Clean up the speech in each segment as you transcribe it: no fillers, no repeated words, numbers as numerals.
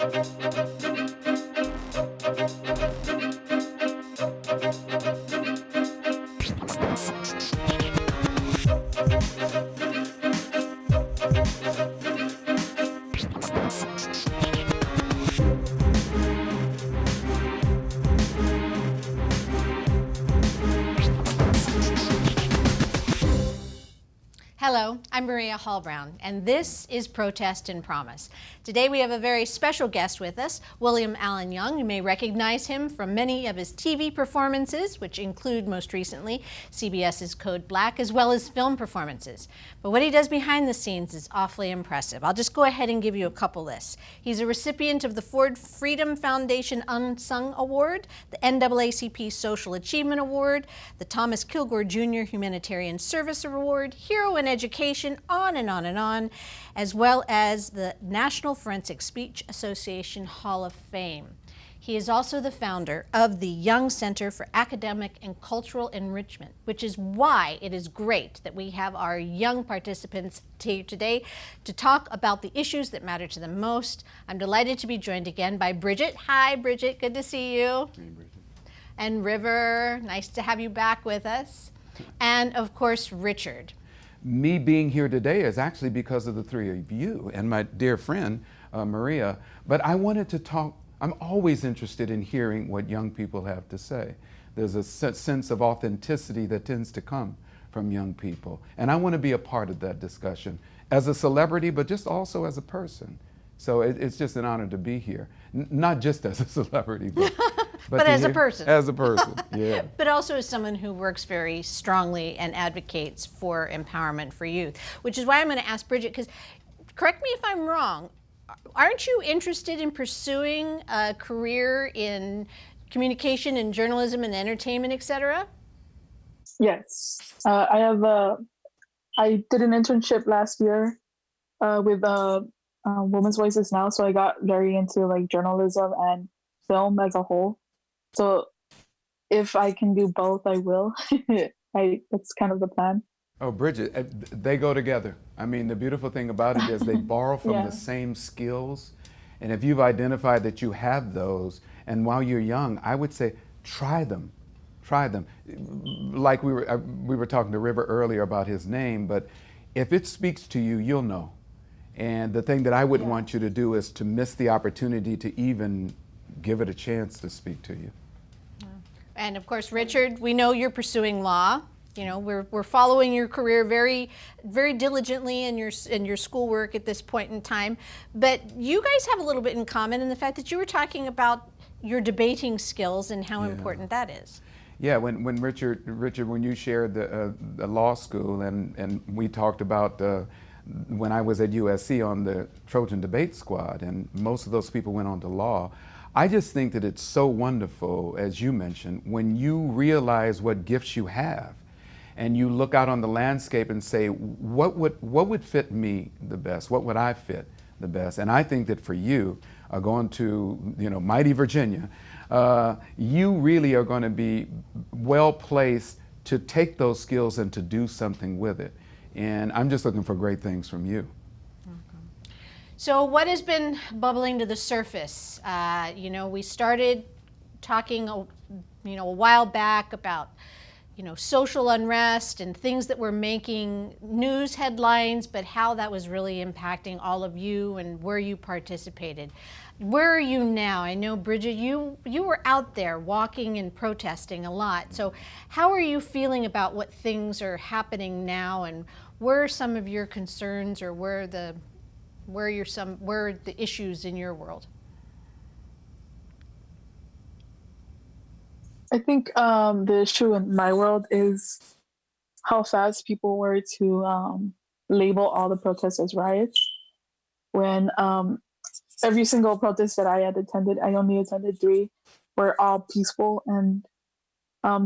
Hello, I'm Maria Hall-Brown, and this is Protest and Promise. Today we have a very special guest with us, William Allen Young. You may recognize him from many of his TV performances, which include most recently CBS's Code Black, as well as film performances. But what he does behind the scenes is awfully impressive. I'll just go ahead and give you a couple lists. He's a recipient of the Ford Freedom Foundation Unsung Award, the NAACP Social Achievement Award, the Thomas Kilgore Jr. Humanitarian Service Award, Hero in Education, on and on and on, as well as the National Forensic Speech Association Hall of Fame. He is also the founder of the Young Center for Academic and Cultural Enrichment, which is why it is great that we have our young participants here today to talk about the issues that matter to them most. I'm delighted to be joined again by Bridget. Hi, Bridget, good to see you. Hey, Bridget. And River, nice to have you back with us. And of course, Richard. Me being here today is actually because of the three of you and my dear friend, Maria. But I wanted to talk, I'm always interested in hearing what young people have to say. There's a sense of authenticity that tends to come from young people. And I want to be a part of that discussion as a celebrity, but just also as a person. So it's just an honor to be here. Not just as a celebrity, but as a person. As a person, yeah. But also as someone who works very strongly and advocates for empowerment for youth, which is why I'm going to ask Bridget, because correct me if I'm wrong, aren't you interested in pursuing a career in communication and journalism and entertainment, et cetera? Yes. I did an internship last year with Women's Voices Now, so I got very into like journalism and film as a whole. So if I can do both, I will. That's kind of the plan. Oh, Bridget, they go together. I mean, the beautiful thing about it is they borrow from the same skills. And if you've identified that you have those, and while you're young, I would say try them. Try them. Like we were talking to River earlier about his name, but if it speaks to you, you'll know. And the thing that I wouldn't want you to do is to miss the opportunity to even give it a chance to speak to you. And of course, Richard, we know you're pursuing law. You know, we're following your career very, very diligently in your schoolwork at this point in time. But you guys have a little bit in common in the fact that you were talking about your debating skills and how important that is. Yeah, when Richard, when you shared the law school and we talked about when I was at USC on the Trojan Debate Squad, and most of those people went on to law. I just think that it's so wonderful, as you mentioned, when you realize what gifts you have and you look out on the landscape and say, what would fit me the best? What would I fit the best? And I think that for you, going to mighty Virginia, you really are going to be well placed to take those skills and to do something with it. And I'm just looking for great things from you. So what has been bubbling to the surface? We started talking, a while back about, social unrest and things that were making news headlines, but how that was really impacting all of you and where you participated. Where are you now? I know, Bridget, you were out there walking and protesting a lot. So how are you feeling about what things are happening now, and where are some of your concerns, or where are the issues in your world? I think the issue in my world is how fast people were to label all the protests as riots. When every single protest that I had attended, I only attended 3, were all peaceful, and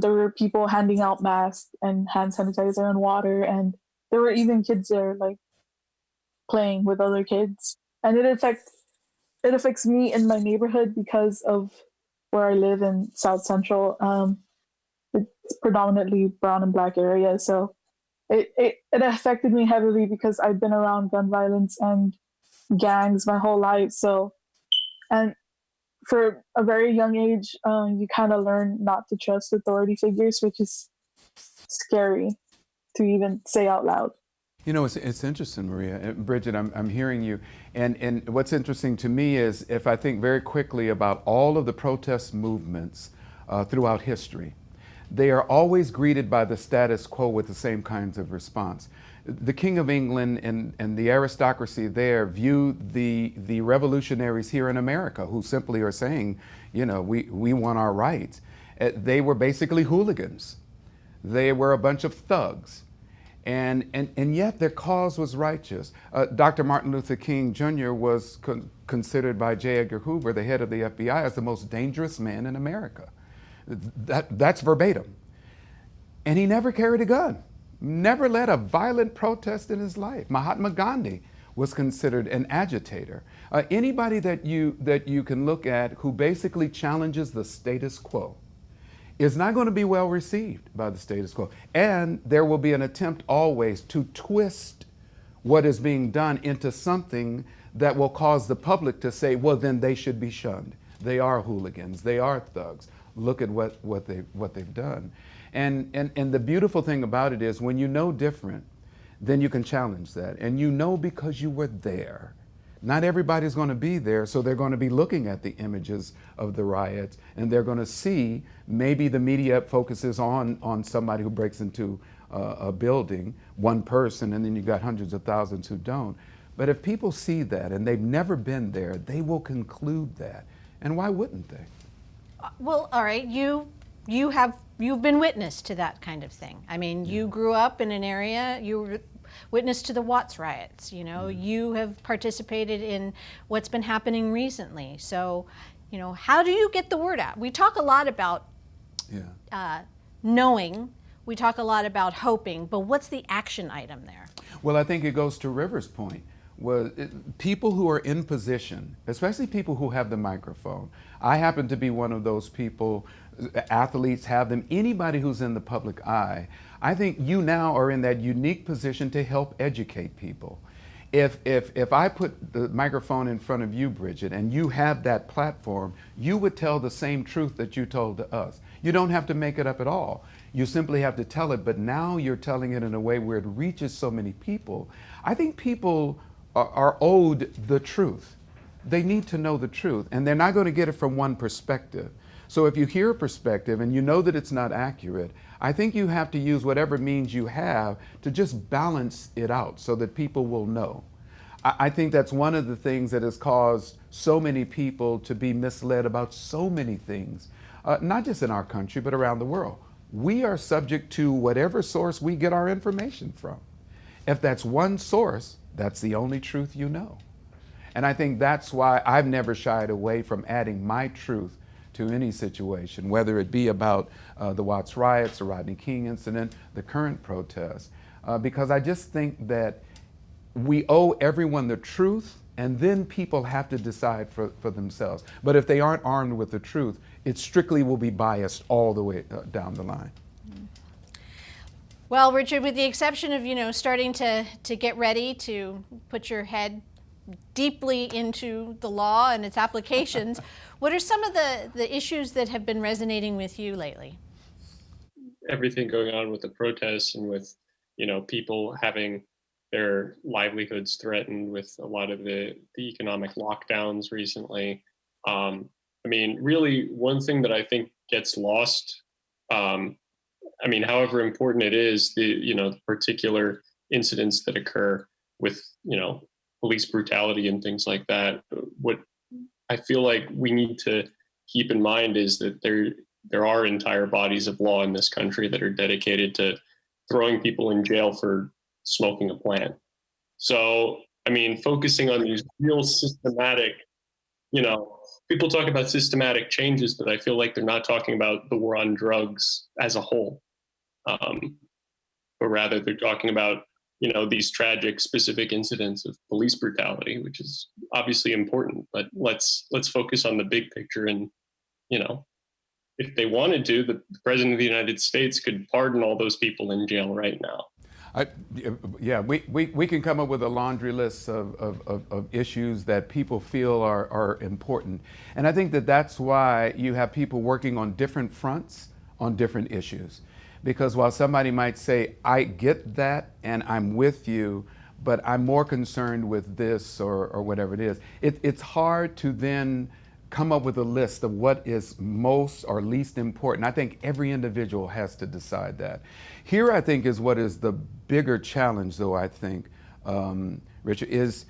there were people handing out masks and hand sanitizer and water, and there were even kids there like playing with other kids. And it affects me in my neighborhood because of where I live in South Central. It's predominantly brown and black area, so it affected me heavily because I've been around gun violence and gangs my whole life. So And for a very young age, you kind of learn not to trust authority figures, which is scary to even say out loud. You know, it's interesting, Maria. Bridget, I'm hearing you. And what's interesting to me is if I think very quickly about all of the protest movements throughout history, they are always greeted by the status quo with the same kinds of response. The King of England and the aristocracy there view the revolutionaries here in America who simply are saying, you know, we want our rights. They were basically hooligans. They were a bunch of thugs. And yet their cause was righteous. Dr. Martin Luther King Jr. was considered by J. Edgar Hoover, the head of the FBI, as the most dangerous man in America. That's verbatim. And he never carried a gun, never led a violent protest in his life. Mahatma Gandhi was considered an agitator. Anybody that you can look at who basically challenges the status quo is not going to be well received by the status quo. And there will be an attempt always to twist what is being done into something that will cause the public to say, well, then they should be shunned. They are hooligans. They are thugs. Look at what they've done. And the beautiful thing about it is when you know different, then you can challenge that. And you know because you were there. Not everybody's going to be there, so they're going to be looking at the images of the riots, and they're going to see maybe the media focuses on somebody who breaks into a building, one person, and then you got hundreds of thousands who don't. But if people see that and they've never been there, they will conclude that. And why wouldn't they? Well, all right, you've been witness to that kind of thing. I mean, you grew up in an area, you were witness to the Watts riots, you know, you have participated in what's been happening recently. So, you know, how do you get the word out? We talk a lot about knowing, we talk a lot about hoping, but what's the action item there? Well, I think it goes to River's point. People who are in position, especially people who have the microphone. I happen to be one of those people. Athletes have them. Anybody who's in the public eye, I think you now are in that unique position to help educate people. If I put the microphone in front of you, Bridget, and you have that platform, you would tell the same truth that you told to us. You don't have to make it up at all. You simply have to tell it, but now you're telling it in a way where it reaches so many people. I think people are owed the truth. They need to know the truth, and they're not going to get it from one perspective. So if you hear a perspective and you know that it's not accurate, I think you have to use whatever means you have to just balance it out so that people will know. I think that's one of the things that has caused so many people to be misled about so many things, not just in our country, but around the world. We are subject to whatever source we get our information from. If that's one source, that's the only truth you know. And I think that's why I've never shied away from adding my truth to any situation, whether it be about the Watts riots, the Rodney King incident, the current protests, because I just think that we owe everyone the truth, and then people have to decide for themselves. But if they aren't armed with the truth, it strictly will be biased all the way down the line. Well, Richard, with the exception of, you know, starting to get ready to put your head deeply into the law and its applications, what are some of the issues that have been resonating with you lately? Everything going on with the protests and with, you know, people having their livelihoods threatened with a lot of the economic lockdowns recently. I mean, really, one thing that I think gets lost, I mean, however important it is, the particular incidents that occur with, police brutality and things like that. What I feel like we need to keep in mind is that there are entire bodies of law in this country that are dedicated to throwing people in jail for smoking a plant. So, I mean, focusing on these real systematic, people talk about systematic changes, but I feel like they're not talking about the war on drugs as a whole. But rather they're talking about, these tragic specific incidents of police brutality, which is obviously important, but let's focus on the big picture. And, if they wanted to, the president of the United States could pardon all those people in jail right now. I, yeah, we can come up with a laundry list of issues that people feel are important. And I think that that's why you have people working on different fronts on different issues. Because while somebody might say, I get that and I'm with you, but I'm more concerned with this or whatever it is, it's hard to then come up with a list of what is most or least important. I think every individual has to decide that. Here, I think, is what is the bigger challenge, though, I think, Richard, is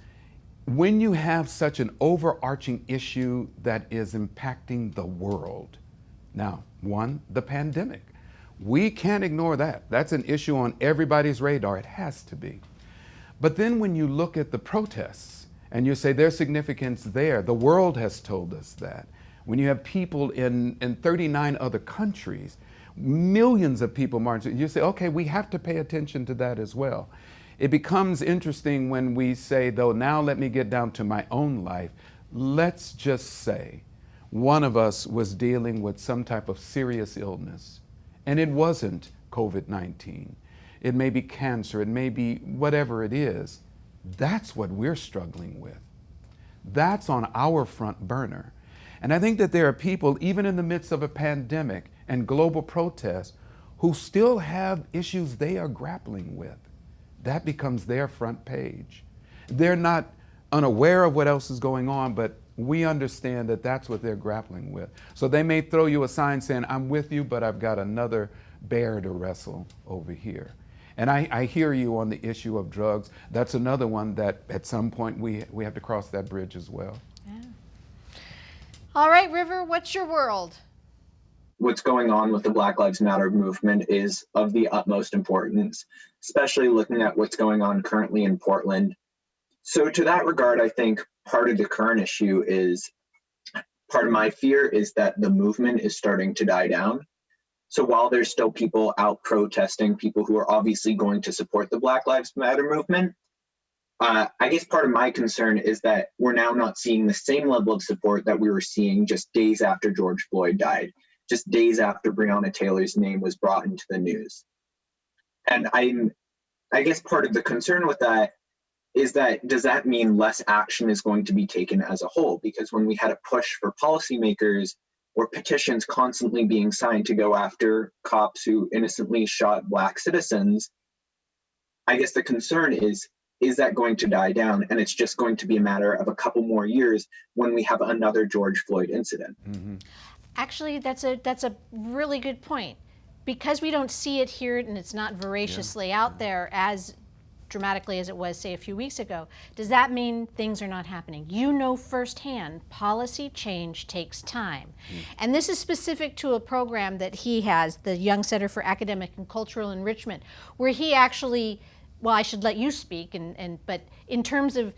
when you have such an overarching issue that is impacting the world. Now, one, the pandemic. We can't ignore that. That's an issue on everybody's radar. It has to be. But then when you look at the protests and you say there's significance there, the world has told us that. When you have people in 39 other countries, millions of people marching, you say, okay, we have to pay attention to that as well. It becomes interesting when we say, though, now let me get down to my own life. Let's just say one of us was dealing with some type of serious illness, and it wasn't COVID-19. It may be cancer, it may be whatever it is. That's what we're struggling with. That's on our front burner. And I think that there are people, even in the midst of a pandemic and global protests, who still have issues they are grappling with. That becomes their front page. They're not unaware of what else is going on, but we understand that that's what they're grappling with. So they may throw you a sign saying, I'm with you, but I've got another bear to wrestle over here. And I hear you on the issue of drugs. That's another one that at some point we have to cross that bridge as well. Yeah. All right, River, what's your world? What's going on with the Black Lives Matter movement is of the utmost importance, especially looking at what's going on currently in Portland. So to that regard, I think part of the current issue is, part of my fear is that the movement is starting to die down. So while there's still people out protesting, people who are obviously going to support the Black Lives Matter movement, I guess part of my concern is that we're now not seeing the same level of support that we were seeing just days after George Floyd died, just days after Breonna Taylor's name was brought into the news. And I guess part of the concern with that is that, does that mean less action is going to be taken as a whole? Because when we had a push for policymakers or petitions constantly being signed to go after cops who innocently shot Black citizens, I guess the concern is that going to die down? And it's just going to be a matter of a couple more years when we have another George Floyd incident. Mm-hmm. Actually, that's a really good point. Because we don't see it here and it's not voraciously out there as dramatically as it was, say, a few weeks ago, does that mean things are not happening? You know firsthand, policy change takes time. And this is specific to a program that he has, the Young Center for Academic and Cultural Enrichment, where he actually, well, I should let you speak, but in terms of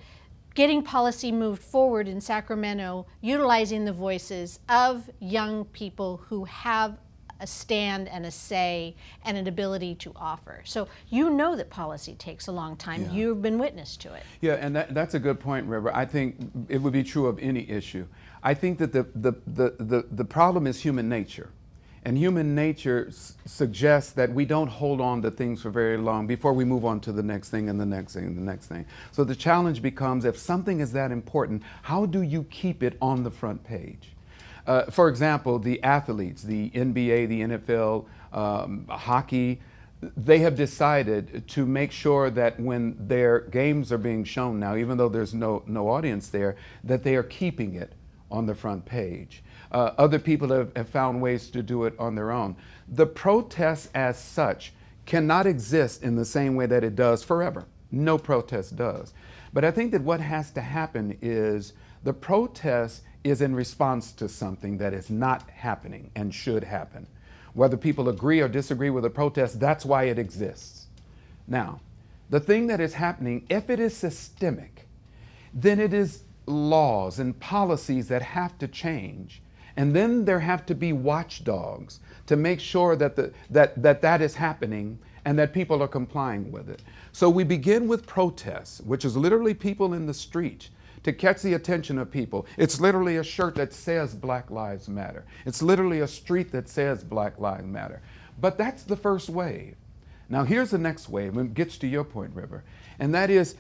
getting policy moved forward in Sacramento, utilizing the voices of young people who have a stand and a say and an ability to offer. So you know that policy takes a long time. Yeah. You've been witness to it. Yeah, and that's a good point, River. I think it would be true of any issue. I think that the problem is human nature. And human nature suggests that we don't hold on to things for very long before we move on to the next thing and the next thing and the next thing. So the challenge becomes, if something is that important, how do you keep it on the front page? For example, the athletes, the NBA, the NFL, hockey, they have decided to make sure that when their games are being shown now, even though there's no audience there, that they are keeping it on the front page. Other people have found ways to do it on their own. The protest as such cannot exist in the same way that it does forever. No protest does. But I think that what has to happen is the protest is in response to something that is not happening and should happen. Whether people agree or disagree with the protest, that's why it exists. Now, the thing that is happening, if it is systemic, then it is laws and policies that have to change. And then there have to be watchdogs to make sure that that is happening and that people are complying with it. So we begin with protests, which is literally people in the street to catch the attention of people. It's literally a shirt that says Black Lives Matter. It's literally a street that says Black Lives Matter. But that's the first wave. Now here's the next wave, and it gets to your point, River, and that is,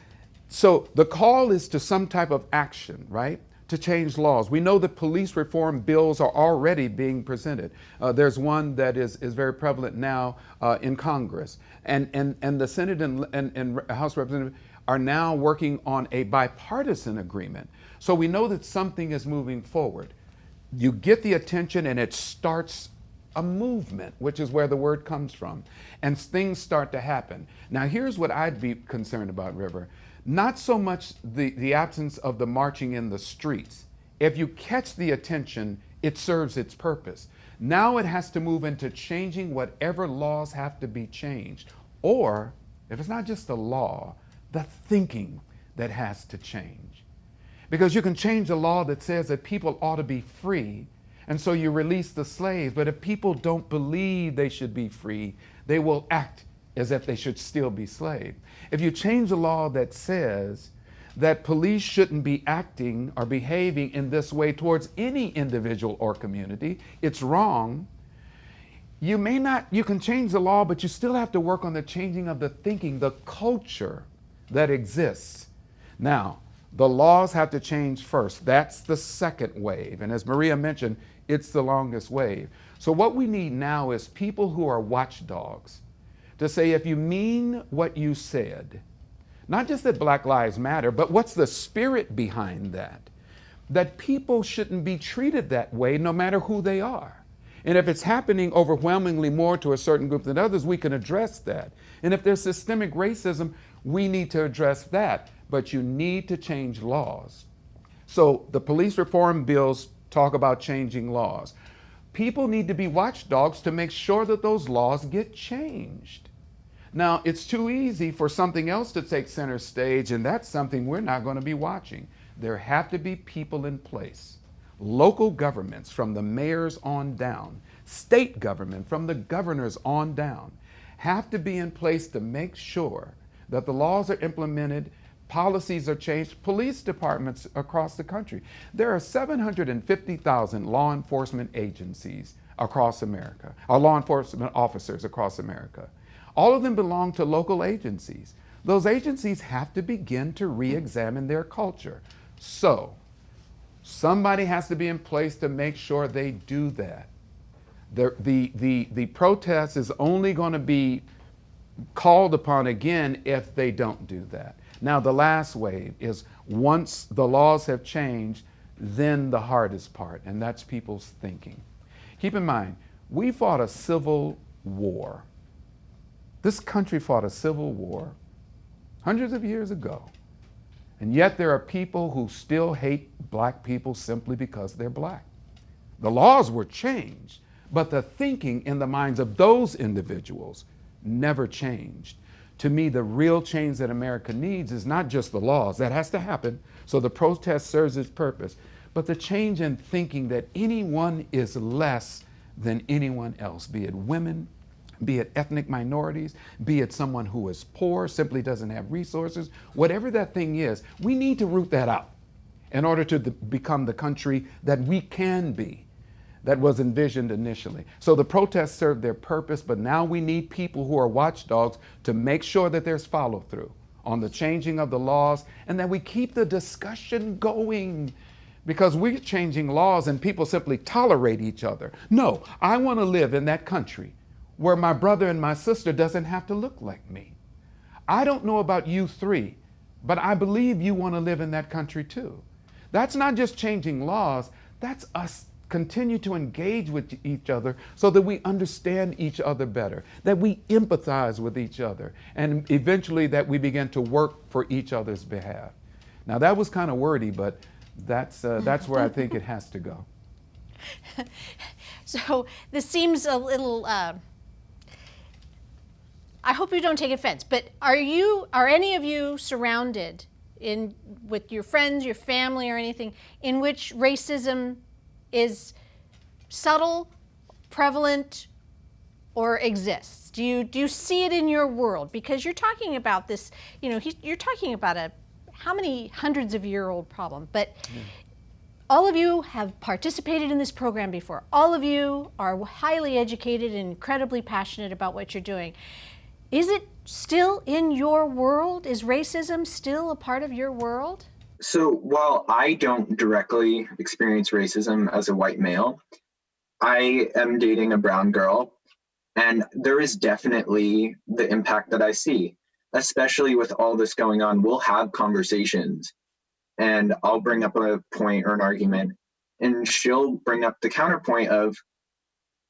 so the call is to some type of action, right? To change laws. We know that police reform bills are already being presented. There's one that is very prevalent now in Congress. And the Senate and House Representatives are now working on a bipartisan agreement. So we know that something is moving forward. You get the attention and it starts a movement, which is where the word comes from. And things start to happen. Now here's what I'd be concerned about, River. Not so much the absence of the marching in the streets. If you catch the attention, it serves its purpose. Now it has to move into changing whatever laws have to be changed. Or, if it's not just the law, the thinking that has to change. Because you can change a law that says that people ought to be free, and so you release the slaves. But if people don't believe they should be free, they will act as if they should still be slaves. If you change a law that says that police shouldn't be acting or behaving in this way towards any individual or community, it's wrong. You can change the law, but you still have to work on the changing of the thinking, the culture that exists. Now, the laws have to change first. That's the second wave. And as Maria mentioned, it's the longest wave. So what we need now is people who are watchdogs to say, if you mean what you said, not just that Black Lives Matter, but what's the spirit behind that? That people shouldn't be treated that way no matter who they are. And if it's happening overwhelmingly more to a certain group than others, we can address that. And if there's systemic racism, we need to address that. But you need to change laws. So the police reform bills talk about changing laws. People need to be watchdogs to make sure that those laws get changed. Now, it's too easy for something else to take center stage, and that's something we're not going to be watching. There have to be people in place. Local governments from the mayors on down, state government from the governors on down, have to be in place to make sure that the laws are implemented, policies are changed. Police departments across the country. There are 750,000 law enforcement agencies across America, or law enforcement officers across America. All of them belong to local agencies. Those agencies have to begin to re-examine their culture. So, somebody has to be in place to make sure they do that. The protest is only going to be called upon again if they don't do that. Now, the last wave is once the laws have changed, then the hardest part, and that's people's thinking. Keep in mind, we fought a civil war. This country fought a civil war hundreds of years ago. And yet there are people who still hate black people simply because they're black. The laws were changed, but the thinking in the minds of those individuals never changed. To me, the real change that America needs is not just the laws. That has to happen, so the protest serves its purpose. But the change in thinking that anyone is less than anyone else, be it women, be it ethnic minorities, be it someone who is poor, simply doesn't have resources, whatever that thing is, we need to root that out in order to become the country that we can be, that was envisioned initially. So the protests served their purpose, but now we need people who are watchdogs to make sure that there's follow through on the changing of the laws and that we keep the discussion going. Because we're changing laws and people simply tolerate each other. No, I want to live in that country where my brother and my sister doesn't have to look like me. I don't know about you three, but I believe you want to live in that country too. That's not just changing laws, that's us continue to engage with each other so that we understand each other better, that we empathize with each other, and eventually that we begin to work for each other's behalf. Now that was kind of wordy, but that's where I think it has to go. So this seems a little, I hope you don't take offense, but are any of you surrounded with your friends, your family, or anything in which racism is subtle, prevalent, or exists? Do you see it in your world? Because you're talking about this, you're talking about how many hundreds of year old problem, but all of you have participated in this program before. All of you are highly educated and incredibly passionate about what you're doing. Is it still in your world? Is racism still a part of your world? So while I don't directly experience racism as a white male, I am dating a brown girl, and there is definitely the impact that I see, especially with all this going on. We'll have conversations, and I'll bring up a point or an argument, and she'll bring up the counterpoint of,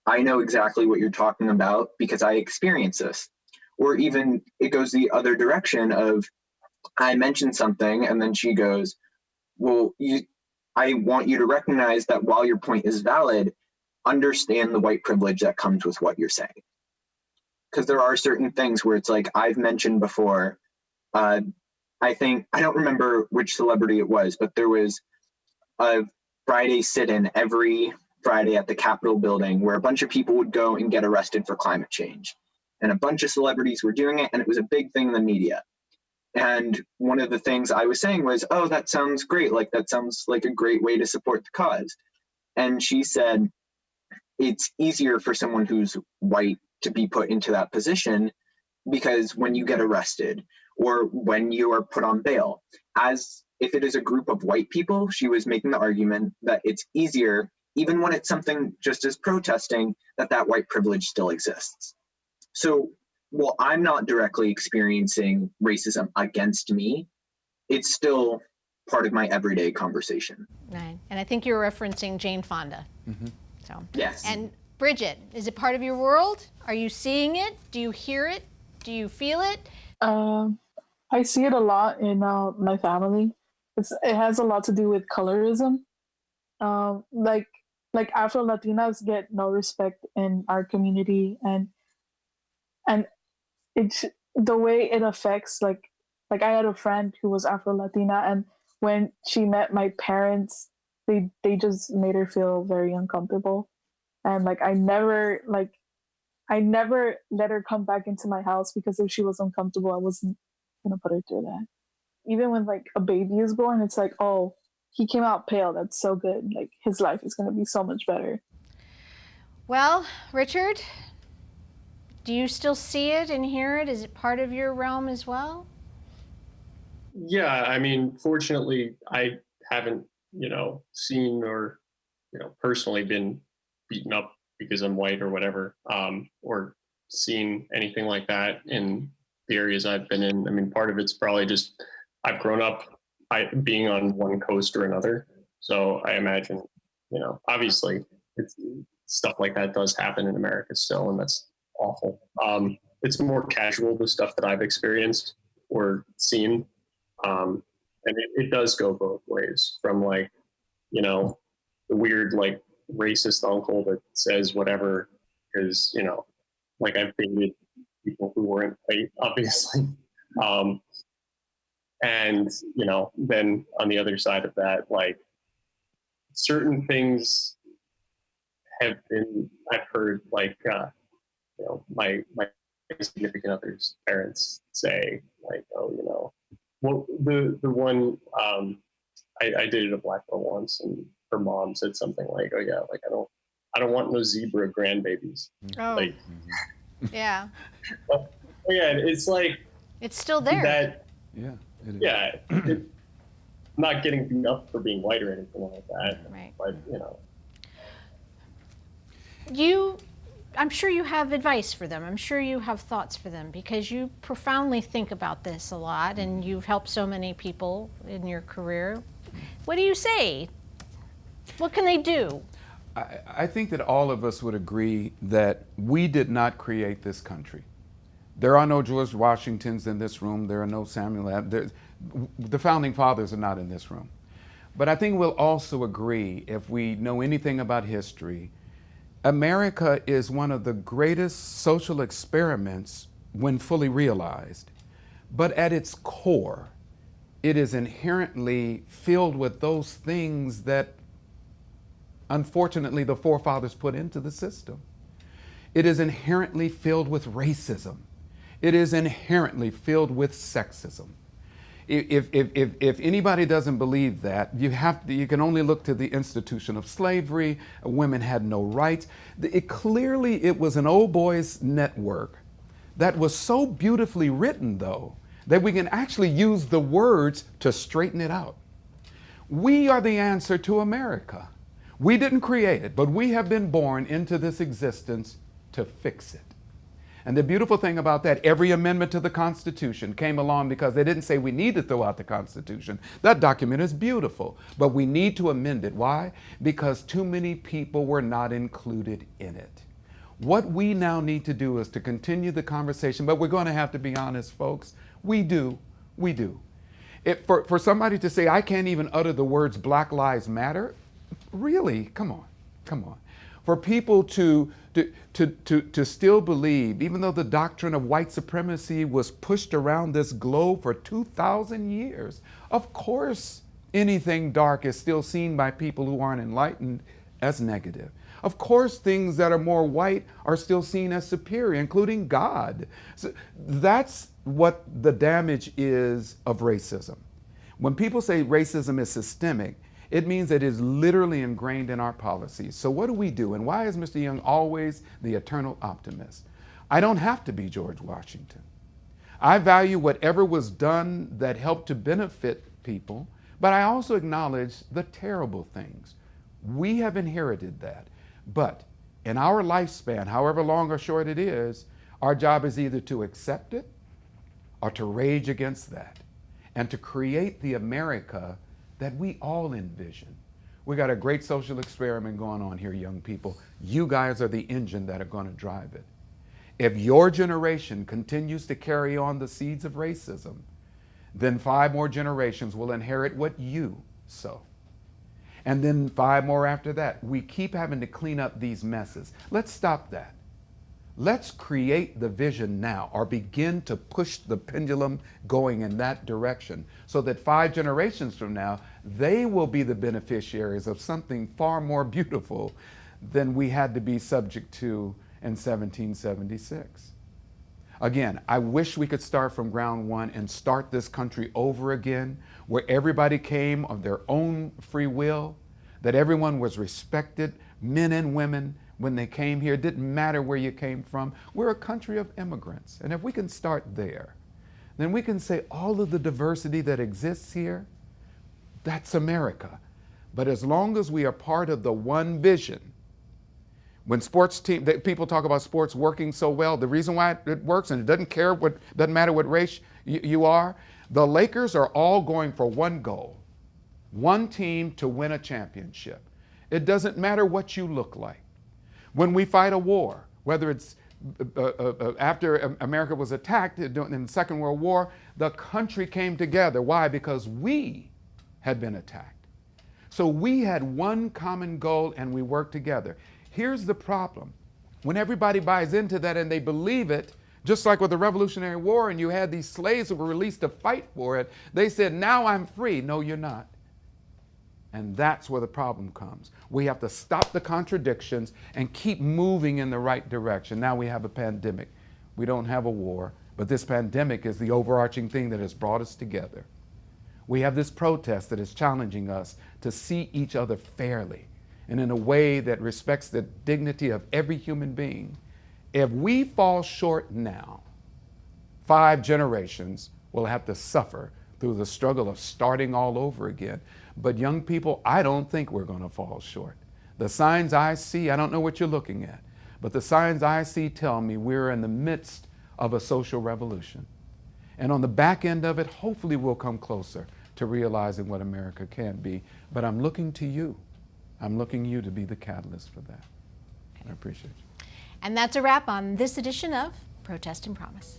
I know exactly what you're talking about because I experience this. Or even it goes the other direction of, I mentioned something, and then she goes, well, I want you to recognize that while your point is valid, understand the white privilege that comes with what you're saying. Because there are certain things where it's like I've mentioned before. I don't remember which celebrity it was, but there was a Friday sit-in every Friday at the Capitol building where a bunch of people would go and get arrested for climate change. And a bunch of celebrities were doing it, and it was a big thing in the media. And one of the things I was saying was, oh, that sounds great. Like, that sounds like a great way to support the cause. And she said, it's easier for someone who's white to be put into that position because when you get arrested or when you are put on bail, as if it is a group of white people, she was making the argument that it's easier, even when it's something just as protesting, that white privilege still exists. So while I'm not directly experiencing racism against me, it's still part of my everyday conversation. Right. And I think you're referencing Jane Fonda. Mm-hmm. So. Yes. And Bridget, is it part of your world? Are you seeing it? Do you hear it? Do you feel it? I see it a lot in my family. It has a lot to do with colorism. Like Afro Latinas get no respect in our community, and it's the way it affects like I had a friend who was Afro Latina, and when she met my parents, they just made her feel very uncomfortable. And like I never let her come back into my house because if she was uncomfortable, I wasn't gonna put her through that. Even when like a baby is born, it's like, oh, he came out pale. That's so good. Like his life is gonna be so much better. Well, Richard, do you still see it and hear it? Is it part of your realm as well? Yeah, I mean, fortunately, I haven't, seen or, personally been beaten up because I'm white or whatever, or seen anything like that in the areas I've been in. I mean, part of it's probably just I've grown up being on one coast or another. So I imagine, obviously stuff like that does happen in America still, and that's awful. It's more casual, the stuff that I've experienced or seen. And it does go both ways, from like, the weird, like, racist uncle that says whatever, because, like, I've dated people who weren't white, obviously. And, then on the other side of that, like, certain things I've heard, like, my significant other's parents say, like, oh, well, the one, I dated a black girl once, and her mom said something like, oh yeah, like, I don't want no zebra grandbabies. Oh, like, yeah. But, yeah, it's like, it's still there. That, Yeah. It is. yeah, I'm not getting beat up for being white or anything like that. Right. But, I'm sure you have advice for them. I'm sure you have thoughts for them because you profoundly think about this a lot and you've helped so many people in your career. What do you say? What can they do? I think that all of us would agree that we did not create this country. There are no George Washingtons in this room. There are no Samuel. The founding fathers are not in this room. But I think we'll also agree, if we know anything about history, America is one of the greatest social experiments when fully realized. But at its core, it is inherently filled with those things that, unfortunately, the forefathers put into the system. It is inherently filled with racism. It is inherently filled with sexism. If anybody doesn't believe that, you can only look to the institution of slavery. Women had no rights. It was an old boys network that was so beautifully written, though, that we can actually use the words to straighten it out. We are the answer to America. We didn't create it, but we have been born into this existence to fix it. And the beautiful thing about that, every amendment to the Constitution came along because they didn't say we need to throw out the Constitution. That document is beautiful, but we need to amend it. Why? Because too many people were not included in it. What we now need to do is to continue the conversation, but we're going to have to be honest, folks. We do. For somebody to say, I can't even utter the words Black Lives Matter, really? Come on. For people to still believe, even though the doctrine of white supremacy was pushed around this globe for 2,000 years, of course anything dark is still seen by people who aren't enlightened as negative. Of course things that are more white are still seen as superior, including God. So that's what the damage is of racism. When people say racism is systemic, it means it is literally ingrained in our policies. So what do we do? And why is Mr. Young always the eternal optimist? I don't have to be George Washington. I value whatever was done that helped to benefit people, but I also acknowledge the terrible things. We have inherited that. But in our lifespan, however long or short it is, our job is either to accept it or to rage against that and to create the America that we all envision. We got a great social experiment going on here, young people. You guys are the engine that are going to drive it. If your generation continues to carry on the seeds of racism, then 5 more generations will inherit what you sow. And then 5 more after that. We keep having to clean up these messes. Let's stop that. Let's create the vision now, or begin to push the pendulum going in that direction, so that 5 generations from now, they will be the beneficiaries of something far more beautiful than we had to be subject to in 1776. Again, I wish we could start from ground one and start this country over again, where everybody came of their own free will, that everyone was respected, men and women. When they came here, it didn't matter where you came from. We're a country of immigrants. And if we can start there, then we can say all of the diversity that exists here, that's America. But as long as we are part of the one vision, when people talk about sports working so well, the reason why it works, and it doesn't matter what race you are, the Lakers are all going for one goal, one team to win a championship. It doesn't matter what you look like. When we fight a war, whether it's after America was attacked in the Second World War, the country came together. Why? Because we had been attacked. So we had one common goal and we worked together. Here's the problem. When everybody buys into that and they believe it, just like with the Revolutionary War and you had these slaves who were released to fight for it, they said, now I'm free. No, you're not. And that's where the problem comes. We have to stop the contradictions and keep moving in the right direction. Now we have a pandemic. We don't have a war, but this pandemic is the overarching thing that has brought us together. We have this protest that is challenging us to see each other fairly and in a way that respects the dignity of every human being. If we fall short now, 5 generations will have to suffer through the struggle of starting all over again. But young people, I don't think we're going to fall short. The signs I see, I don't know what you're looking at, but the signs I see tell me we're in the midst of a social revolution. And on the back end of it, hopefully we'll come closer to realizing what America can be. But I'm looking to you. I'm looking you to be the catalyst for that. I appreciate you. And that's a wrap on this edition of Protest and Promise.